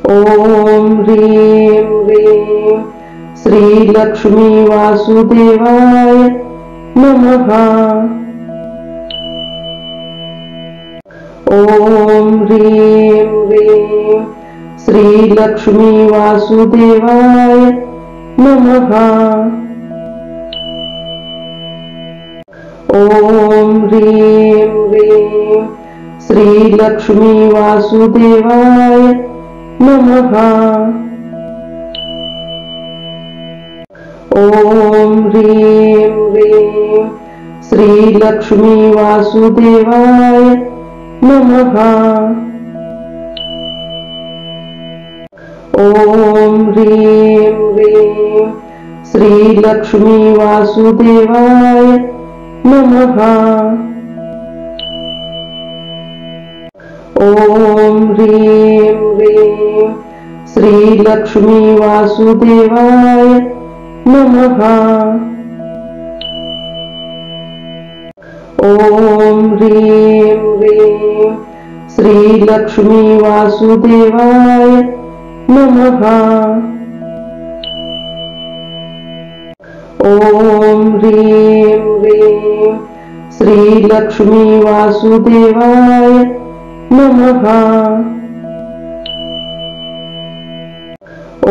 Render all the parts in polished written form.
ओम ह्रीं ह्रीं श्री लक्ष्मी वासुदेवाय नमः। ओम ह्रीं ह्रीं श्री लक्ष्मी वासुदेवाय नमः। ओम ह्रीं ह्रीं श्री लक्ष्मी वासुदेवाय नमः। ओम ह्रीं ह्रीं श्री लक्ष्मी वासुदेवाय नमः। ओम ह्रीं ह्रीं श्री लक्ष्मी वासुदेवाय नमः। ओम ह्रीं ह्रीं श्री लक्ष्मी वासुदेवाय नमः। ओम ह्रीं ह्रीं श्री लक्ष्मी वासुदेवाय नमः। ओम ह्रीं ह्रीं श्री लक्ष्मी वासुदेवाय नमः।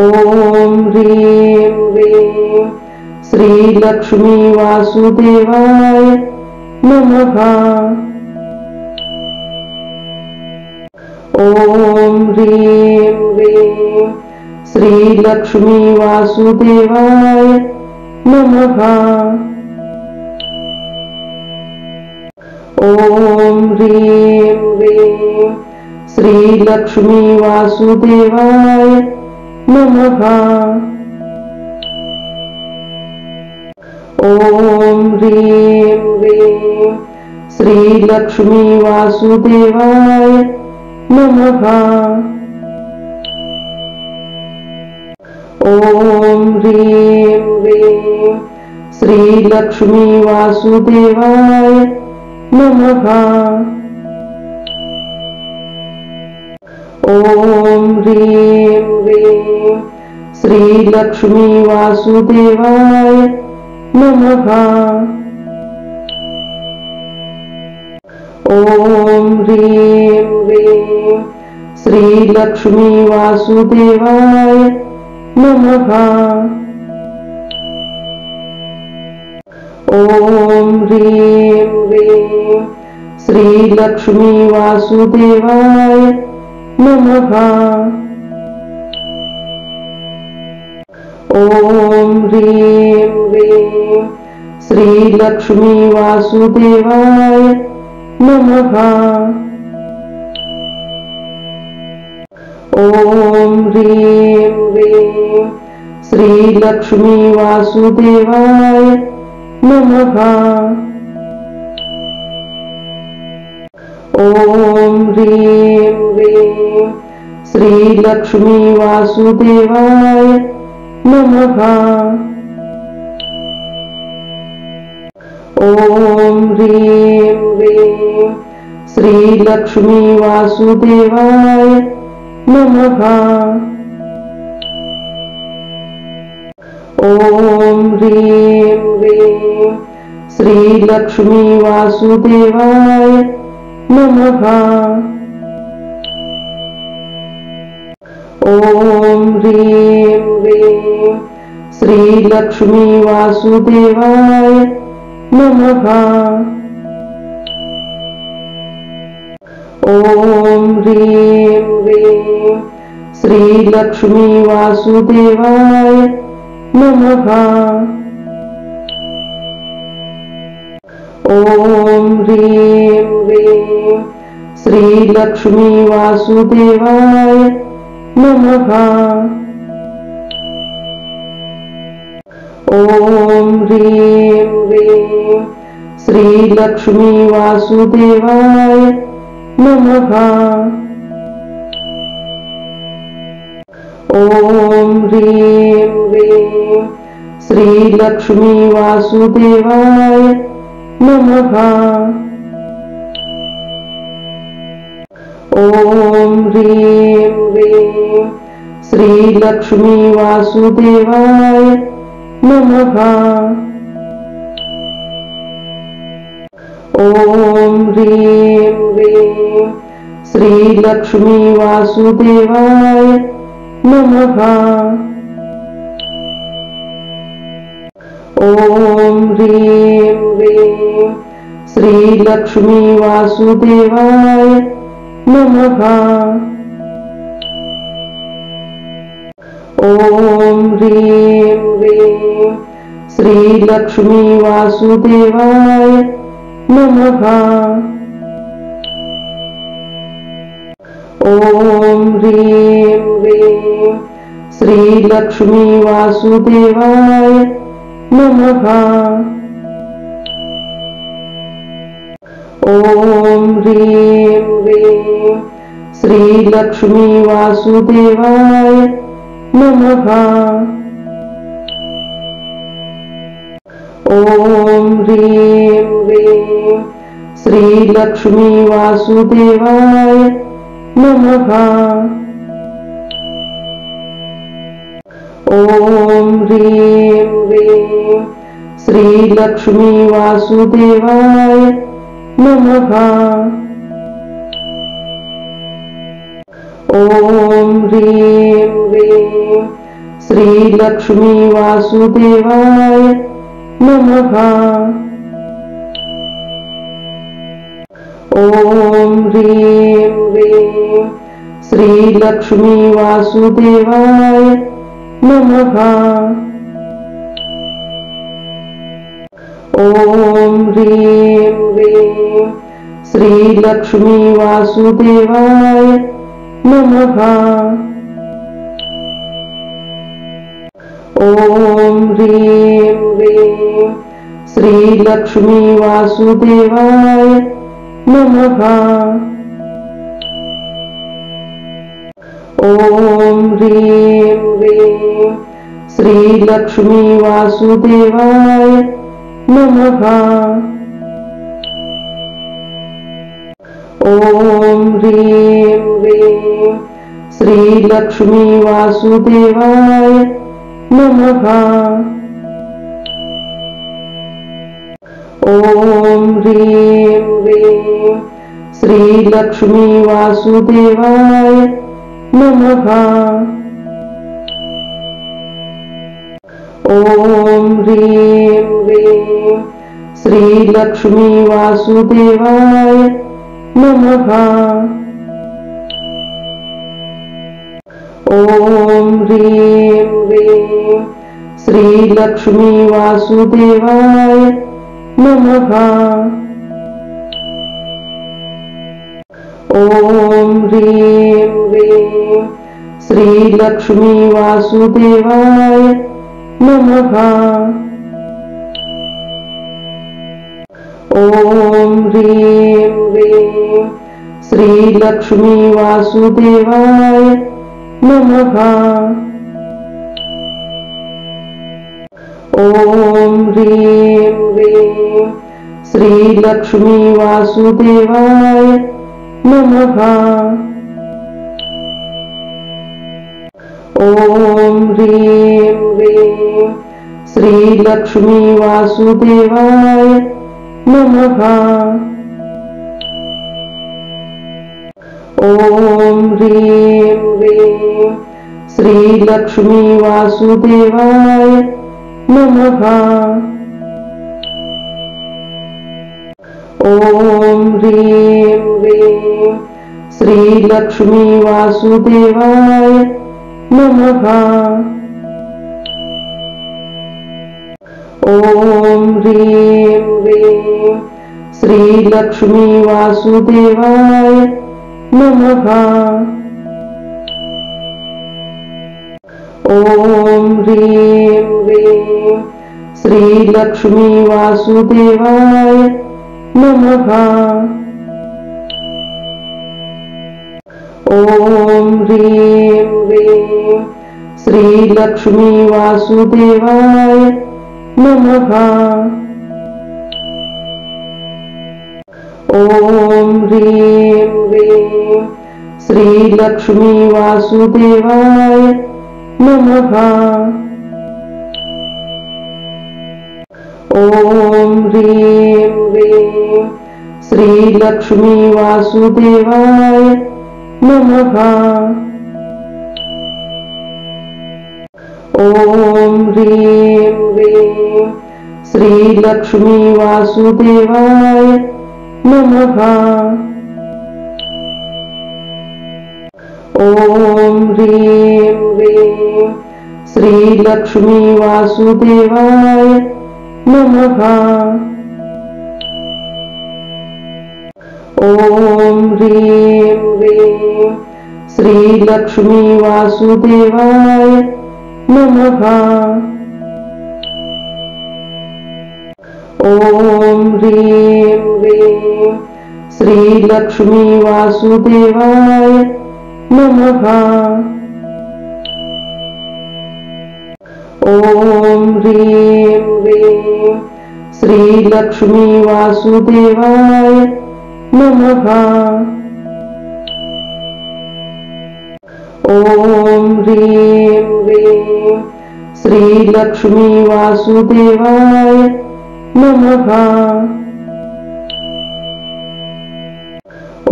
ओम ह्रीं ह्रीं श्री लक्ष्मी वासुदेवाय नमः। ओम ह्रीं ह्रीं श्री लक्ष्मी वासुदेवाय नमः। ओम ह्रीं ह्रीं श्री लक्ष्मी वासुदेवाय नमः। ओम ह्रीं ह्रीं श्री लक्ष्मी वासुदेवाय नमः। ओम ह्रीं ह्रीं श्री लक्ष्मी वासुदेवाय नमः। ओम ह्रीं ह्रीं श्री लक्ष्मी वासुदेवाय नमः। ओम ह्रीं ह्रीं श्री लक्ष्मी वासुदेवाय नमः। ओम ह्रीं ह्रीं श्री लक्ष्मी वासुदेवाय नमः। ओम ह्रीं ह्रीं श्री लक्ष्मी वासुदेवाय नमः। ओम ह्रीं ह्रीं श्री लक्ष्मी वासुदेवाय नमः। ओम ह्रीं ह्रीं श्री लक्ष्मी वासुदेवाय नमः। ओम ह्रीं ह्रीं श्री लक्ष्मी वासुदेवाय नमः। ओम ह्रीं ह्रीं श्री लक्ष्मी वासुदेवाय नमः। ओम ह्रीं ह्रीं श्री लक्ष्मी वासुदेवाय नमः। ओम ह्रीं ह्रीं श्री लक्ष्मी वासुदेवाय नमः। ओम ह्रीं ह्रीं श्री लक्ष्मी वासुदेवाय नमः। ओम ह्रीं ह्रीं श्री लक्ष्मी वासुदेवाय नमः। ओम ह्रीं ह्रीं श्री लक्ष्मी वासुदेवाय नमः। ओम ह्रीं ह्रीं श्री लक्ष्मी वासुदेवाय नमः। ओम ह्रीं ह्रीं श्री लक्ष्मी वासुदेवाय नमः। ओम ह्रीं ह्रीं श्री लक्ष्मी वासुदेवाय नमः। ओम ह्रीं ह्रीं श्री लक्ष्मी वासुदेवाय नमः। ओम ह्रीं ह्रीं श्री लक्ष्मी वासुदेवाय नमः। ओम ह्रीं ह्रीं श्री लक्ष्मी वासुदेवाय नमः। ओम ह्रीं ह्रीं श्री लक्ष्मी वासुदेवाय नमः। ओम ह्रीं ह्रीं श्री लक्ष्मी वासुदेवाय नमः। ओम ह्रीं ह्रीं श्री लक्ष्मी वासुदेवाय नमः। ओम ह्रीं ह्रीं श्री लक्ष्मी वासुदेवाय नमः। ओम ह्रीं ह्रीं श्री लक्ष्मी वासुदेवाय नमः। ओम ह्रीं ह्रीं श्री लक्ष्मी वासुदेवाय नमः। ओम ह्रीं ह्रीं श्री लक्ष्मी वासुदेवाय नमः। ओम ह्रीं ह्रीं श्री लक्ष्मी वासुदेवाय नमः। ओम ह्रीं ह्रीं श्री लक्ष्मी वासुदेवाय नमः। ओम ह्रीं ह्रीं श्री लक्ष्मी वासुदेवाय नमः। ओम ह्रीं ह्रीं श्री लक्ष्मी वासुदेवाय नमः। ओम ह्रीं ह्रीं श्री लक्ष्मी वासुदेवाय नमः। ओम ह्रीं ह्रीं श्री लक्ष्मी वासुदेवाय नमः। ओम ह्रीं ह्रीं श्री लक्ष्मी वासुदेवाय नमः। ओम ह्रीं ह्रीं श्री लक्ष्मी वासुदेवाय नमः। ओम ह्रीं ह्रीं श्री लक्ष्मी वासुदेवाय नमः। ओम ह्रीं ह्रीं श्री लक्ष्मी वासुदेवाय नमः। ओम ह्रीं ह्रीं श्री लक्ष्मी वासुदेवाय नमः। ओम ह्रीं ह्रीं श्री लक्ष्मी वासुदेवाय नमः। ओम ह्रीं ह्रीं श्री लक्ष्मी वासुदेवाय नमः। ओम ह्रीं ह्रीं श्री लक्ष्मी वासुदेवाय नमः। ओम ह्रीं ह्रीं श्री लक्ष्मी वासुदेवाय नमः। ओम ह्रीं ह्रीं श्री लक्ष्मी वासुदेवाय नमः। ओम ह्रीं ह्रीं श्री लक्ष्मी वासुदेवाय नमः। ओम ह्रीं ह्रीं श्री लक्ष्मी वासुदेवाय नमः। ओम ह्रीं ह्रीं श्री लक्ष्मी वासुदेवाय नमः। ओम ह्रीं ह्रीं श्री लक्ष्मी वासुदेवाय नमः। ओम ह्रीं ह्रीं श्री लक्ष्मी वासुदेवाय नमः।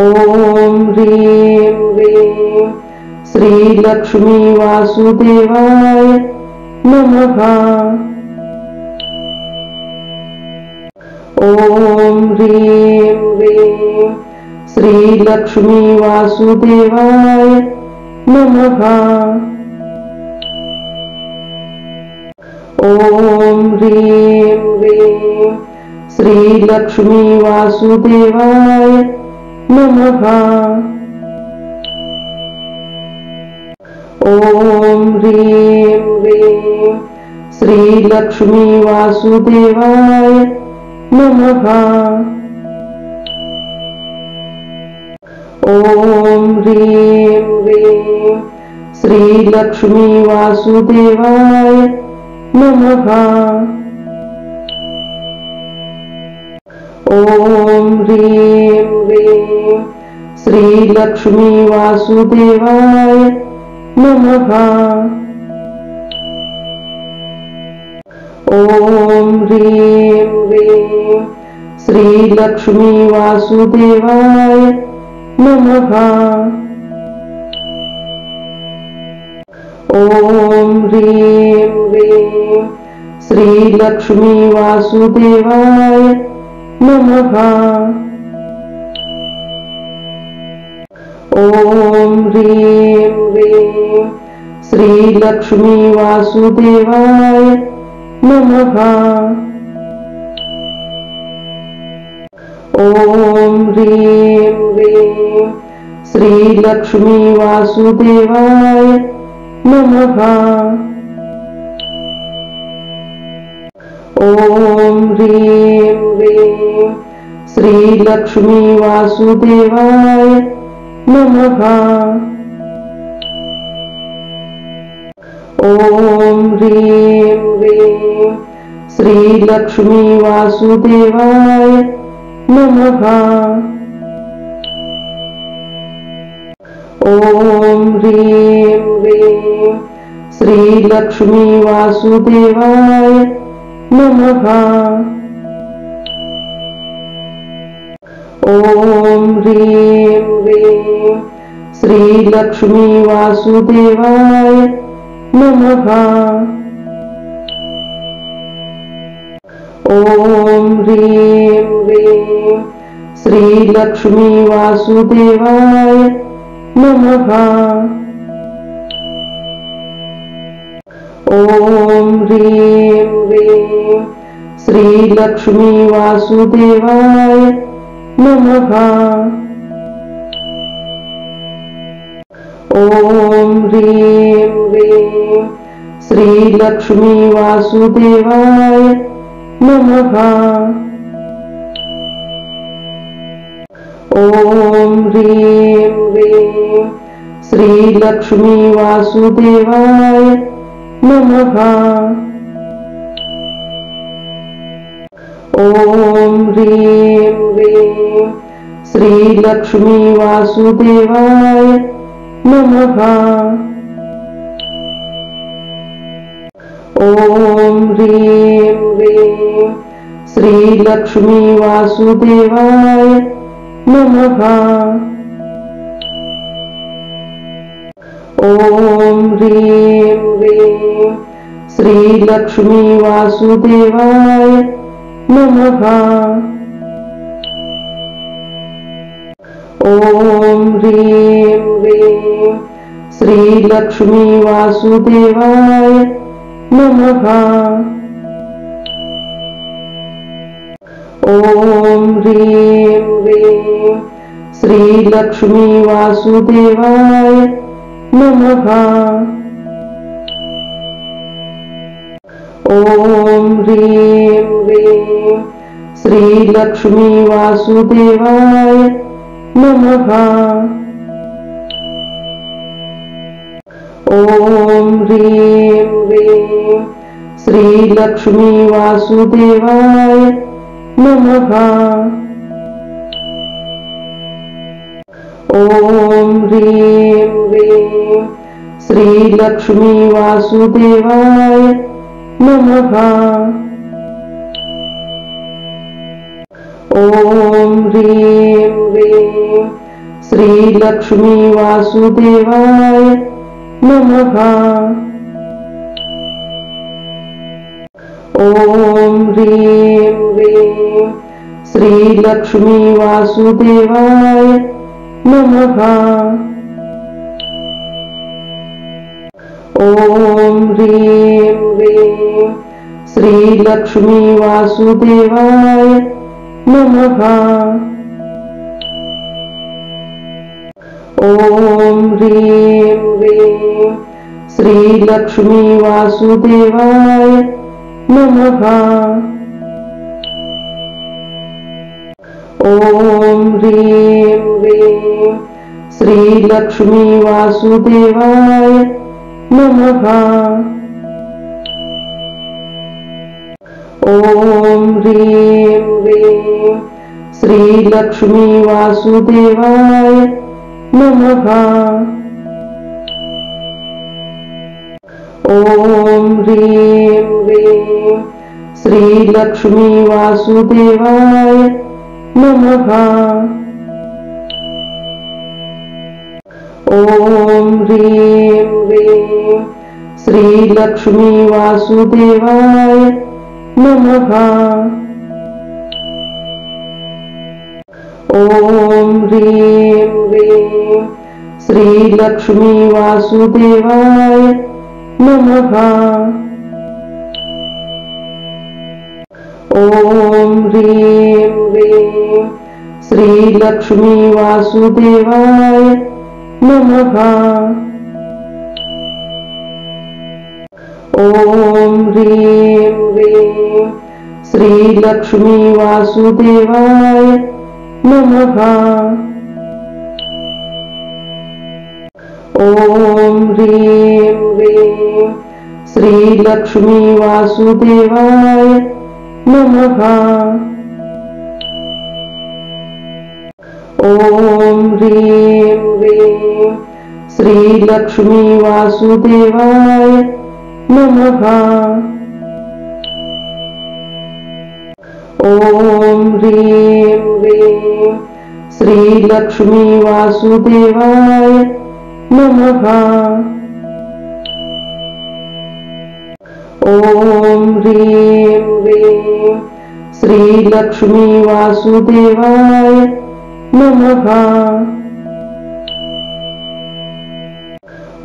ओम ह्रीं ह्रीं श्री लक्ष्मी वासुदेवाय नमः। ओम ह्रीं ह्रीं श्री लक्ष्मी वासुदेवाय नमः। ओम ह्रीं ह्रीं श्री लक्ष्मी वासुदेवाय नमः। ओम ह्रीं ह्रीं श्री लक्ष्मी वासुदेवाय नमः। ओम ह्रीं ह्रीं श्री लक्ष्मी वासुदेवाय नमः। ओम ह्रीं ह्रीं श्री लक्ष्मी वासुदेवाय नमः। ओम ह्रीं ह्रीं श्री लक्ष्मी वासुदेवाय नमः। ओम ह्रीं ह्रीं श्री लक्ष्मी वासुदेवाय नमः। ओम ह्रीं ह्रीं श्री लक्ष्मी वासुदेवाय नमः। ओम ह्रीं ह्रीं श्री लक्ष्मी वासुदेवाय नमः। ओम ह्रीं ह्रीं श्री लक्ष्मी वासुदेवाय नमः। ओम ह्रीं ह्रीं श्री लक्ष्मी वासुदेवाय नमः। ओम ह्रीं ह्रीं श्री लक्ष्मी वासुदेवाय नमः। ओम ह्रीं ह्रीं श्री लक्ष्मी वासुदेवाय नमः। ओम ह्रीं ह्रीं श्री लक्ष्मी वासुदेवाय नमः। ओम ह्रीं ह्रीं श्री लक्ष्मी वासुदेवाय नमः। ओम ह्रीं ह्रीं श्री लक्ष्मी वासुदेवाय नमः। ओम ह्रीं ह्रीं श्री लक्ष्मी वासुदेवाय नमः। ओम ह्रीं ह्रीं श्रीलक्ष्मी वासुदेवाय नमः। ॐ ह्रीं ह्रीं श्रीलक्ष्मी वासुदेवाय नमः। ॐ ह्रीं ह्रीं श्रीलक्ष्मी वासुदेवाय नमः। ॐ ह्रीं ह्रीं श्रीलक्ष्मी वासुदेवाय नमः। ॐ ह्रीं ह्रीं श्रीलक्ष्मी वासुदेवाय नमः। ॐ ह्रीं ह्रीं श्रीलक्ष्मी वासुदेवाय नमः। ॐ ह्रीं ह्रीं श्रीलक्ष्मी वासुदेवाय नमः। ॐ ह्रीं ह्रीं श्रीलक्ष्मी वासुदेवाय नमः। ॐ ह्रीं ह्रीं श्रीलक्ष्मी वासुदेवाय नमः। ॐ ह्रीं ह्रीं श्रीलक्ष्मी वासुदेवाय नमः। ॐ ह्रीं ह्रीं श्रीलक्ष्मी वासुदेवाय नमः। ॐ ह्रीं ह्रीं श्रीलक्ष्मी वासुदेवाय नमः। ॐ ह्रीं ह्रीं श्रीलक्ष्मी वासुदेवाय नमः। ॐ ह्रीं ह्रीं श्रीलक्ष्मी वासुदेवाय नमः। ॐ ह्रीं ह्रीं श्रीलक्ष्मी वासुदेवाय नमः। ॐ ह्रीं ह्रीं श्रीलक्ष्मी वासुदेवाय नमः। ॐ ह्रीं ह्रीं श्रीलक्ष्मी वासुदेवाय नमः। ॐ ह्रीं ह्रीं श्रीलक्ष्मी वासुदेवाय नमः। ॐ ह्रीं ह्रीं श्रीलक्ष्मी वासुदेवाय नमः। ॐ ह्रीं ह्रीं श्रीलक्ष्मी वासुदेवाय नमः। ॐ ह्रीं ह्रीं श्रीलक्ष्मी वासुदेवाय नमः। ॐ ह्रीं ह्रीं श्रीलक्ष्मी वासुदेवाय नमः। ॐ ह्रीं ह्रीं श्रीलक्ष्मी वासुदेवाय नमः।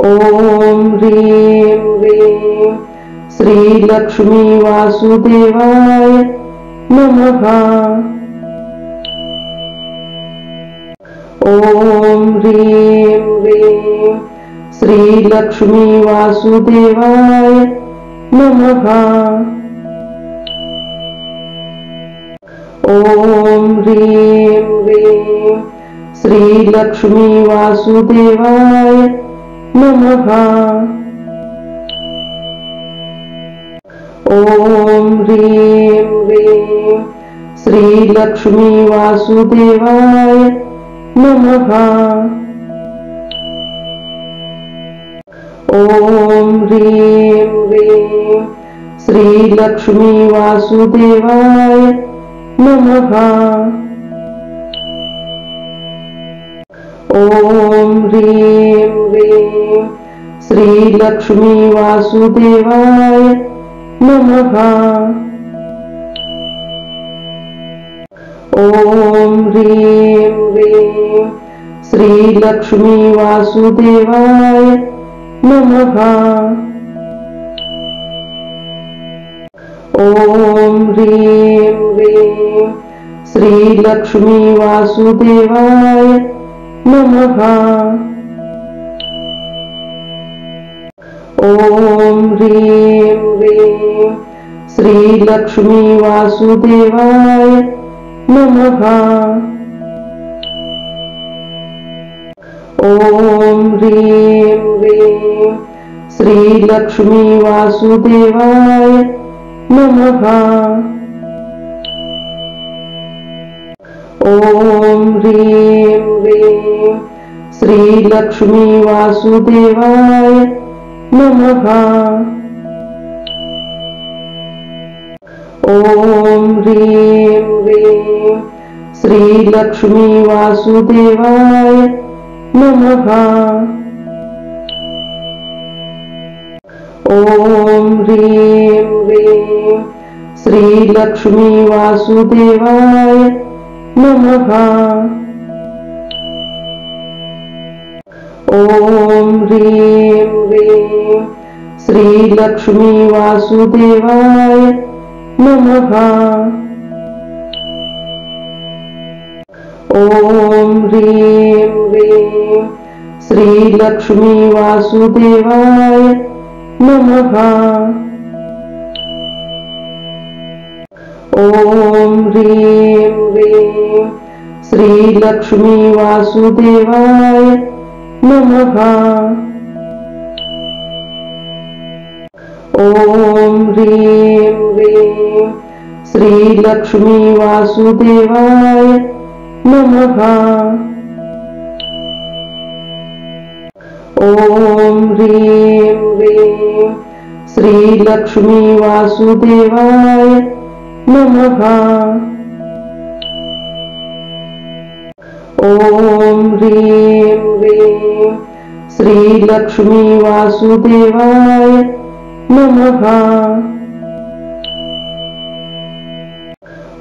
ॐ ह्रीं ह्रीं श्रीलक्ष्मी वासुदेवाय नमः। ॐ ह्रीं ह्रीं श्रीलक्ष्मी वासुदेवाय नमः। ॐ ह्रीं ह्रीं श्रीलक्ष्मी वासुदेवाय नमः। ॐ ह्रीं ह्रीं श्री लक्ष्मी वासुदेवाय नमः। ओम ह्रीं ह्रीं श्री लक्ष्मी वासुदेवाय नमः। ओम ह्रीं ह्रीं श्री लक्ष्मी वासुदेवाय नमः। ओम ह्रीं ह्रीं श्री लक्ष्मी वासुदेवाय नमः। ओम ह्रीं ह्रीं श्री लक्ष्मी वासुदेवाय नमः। ओम ह्रीं ह्रीं श्री लक्ष्मी वासुदेवाय नमः। ओम ह्रीं ह्रीं श्री लक्ष्मी वासुदेवाय नमः। ओम ह्रीं ह्रीं श्री लक्ष्मी वासुदेवाय नमः। ओम ह्रीं ह्रीं श्री लक्ष्मी वासुदेवाय नमः। ओम ह्रीं ह्रीं श्री लक्ष्मी वासुदेवाय नमः। ओम ह्रीं ह्रीं श्री लक्ष्मी वासुदेवाय नमः। ओम ह्रीं ह्रीं श्री लक्ष्मी वासुदेवाय नमः। ओम ह्रीं ह्रीं श्री लक्ष्मी वासुदेवाय नमः। ओम ह्रीं ह्रीं श्री लक्ष्मी वासुदेवाय नमः। ओम ह्रीं ह्रीं श्री लक्ष्मी वासुदेवाय नमः।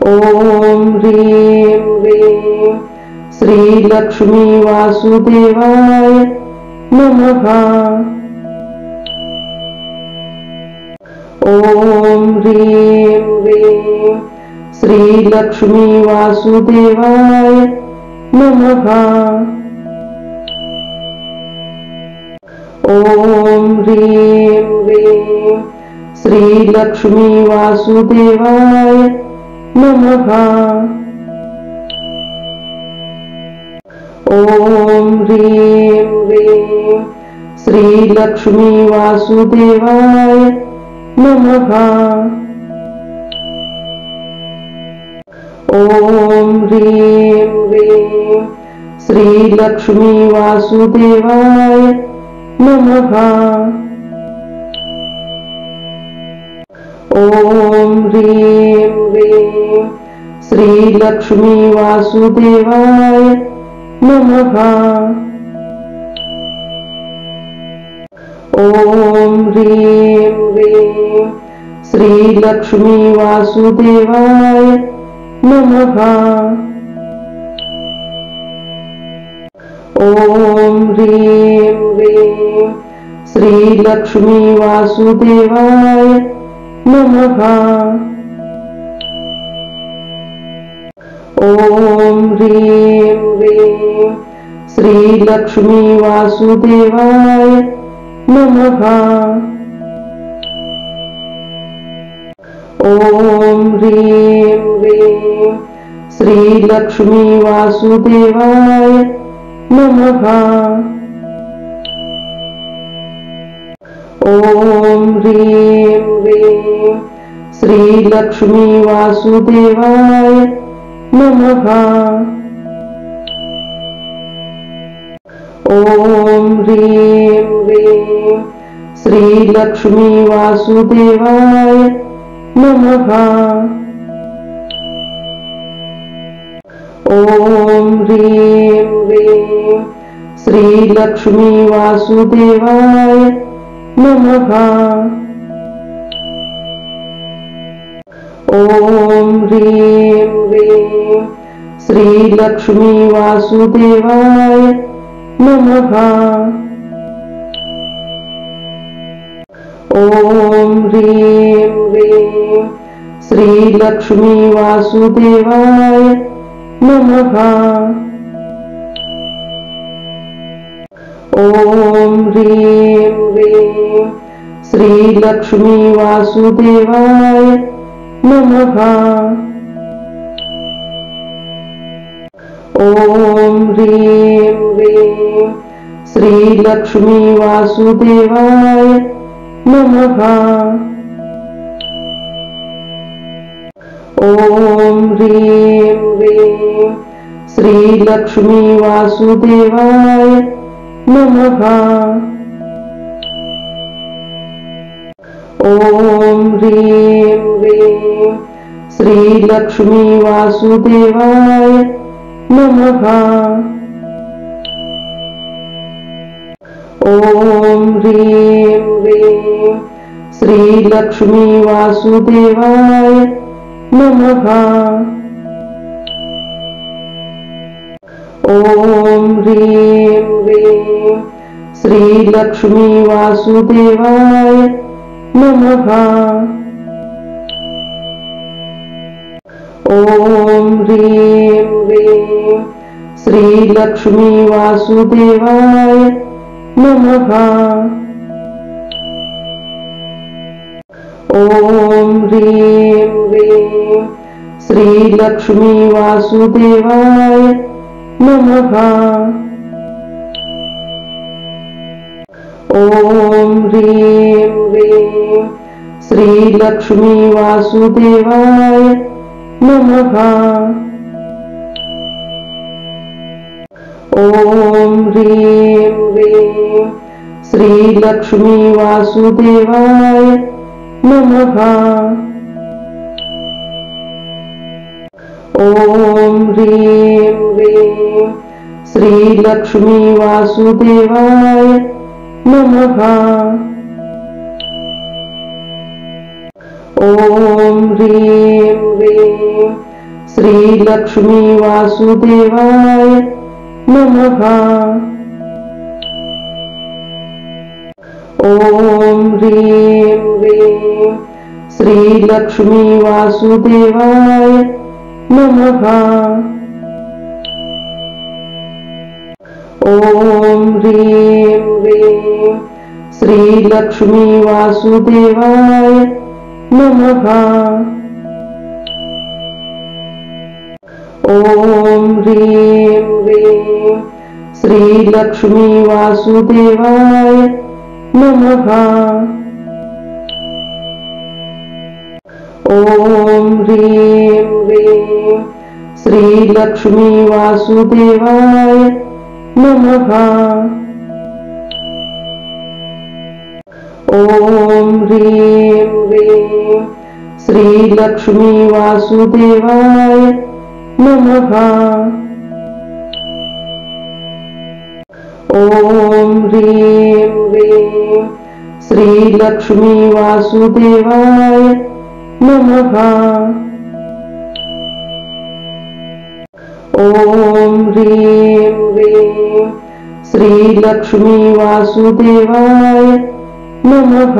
ओम ह्रीं ह्रीं श्री लक्ष्मी वासुदेवाय नमः। ओम ह्रीं ह्रीं श्री लक्ष्मी वासुदेवाय नमः। ओम ह्रीं ह्रीं श्री लक्ष्मी वासुदेवाय नमः। ओम ह्रीं ह्रीं श्री लक्ष्मी वासुदेवाय नमः। ओम ह्रीं ह्रीं श्री लक्ष्मी वासुदेवाय नमः। ओम ह्रीं ह्रीं श्री लक्ष्मी वासुदेवाय नमः। ओम ह्रीं ह्रीं श्री लक्ष्मी वासुदेवाय नमः। ओम ह्रीं ह्रीं श्री लक्ष्मी वासुदेवाय नमः। ओम ह्रीं ह्रीं श्री लक्ष्मी वासुदेवाय नमः। ओम ह्रीं ह्रीं श्री लक्ष्मी वासुदेवाय नमः। ओम ह्रीं ह्रीं श्री लक्ष्मी वासुदेवाय नमः। ओम ह्रीं ह्रीं श्री लक्ष्मी वासुदेवाय नमः। ओम ह्रीं ह्रीं श्री लक्ष्मी वासुदेवाय नमः। ओम ह्रीं ह्रीं श्री लक्ष्मी वासुदेवाय नमः। ओम ह्रीं ह्रीं श्री लक्ष्मी वासुदेवाय नमः। ओम ह्रीं ह्रीं श्री लक्ष्मी वासुदेवाय नमः। ओम ह्रीं ह्रीं श्री लक्ष्मी वासुदेवाय नमः। ओम ह्रीं ह्रीं श्री लक्ष्मी वासुदेवाय नमः। ओम ह्रीं ह्रीं श्री लक्ष्मी वासुदेवाय नमः। ओम ह्रीं ह्रीं श्री लक्ष्मी वासुदेवाय नमः। ओम ह्रीं ह्रीं श्री लक्ष्मी वासुदेवाय नमः। ओम ह्रीं ह्रीं श्री लक्ष्मी वासुदेवाय नमः। ओम ह्रीं ह्रीं श्री लक्ष्मी वासुदेवाय नमः। ओम ह्रीं ह्रीं श्री लक्ष्मी वासुदेवाय नमः। ओम ह्रीं ह्रीं श्री लक्ष्मी वासुदेवाय नमः। ओम ह्रीं ह्रीं श्री लक्ष्मी वासुदेवाय नमः। ओम ह्रीं ह्रीं श्री लक्ष्मी वासुदेवाय नमः। ओम ह्रीं ह्रीं श्री लक्ष्मी वासुदेवाय नमः। ओम ह्रीं ह्रीं श्री लक्ष्मी वासुदेवाय नमः। ओम ह्रीं ह्रीं श्री लक्ष्मी वासुदेवाय नमः। ओम ह्रीं ह्रीं श्री लक्ष्मी वासुदेवाय नमः। ओम ह्रीं ह्रीं श्री लक्ष्मी वासुदेवाय नमः। ओम ह्रीं ह्रीं श्री लक्ष्मी वासुदेवाय नमः। ओम ह्रीं ह्रीं श्री लक्ष्मी वासुदेवाय नमः। ओम ह्रीं ह्रीं श्री लक्ष्मी वासुदेवाय नमः।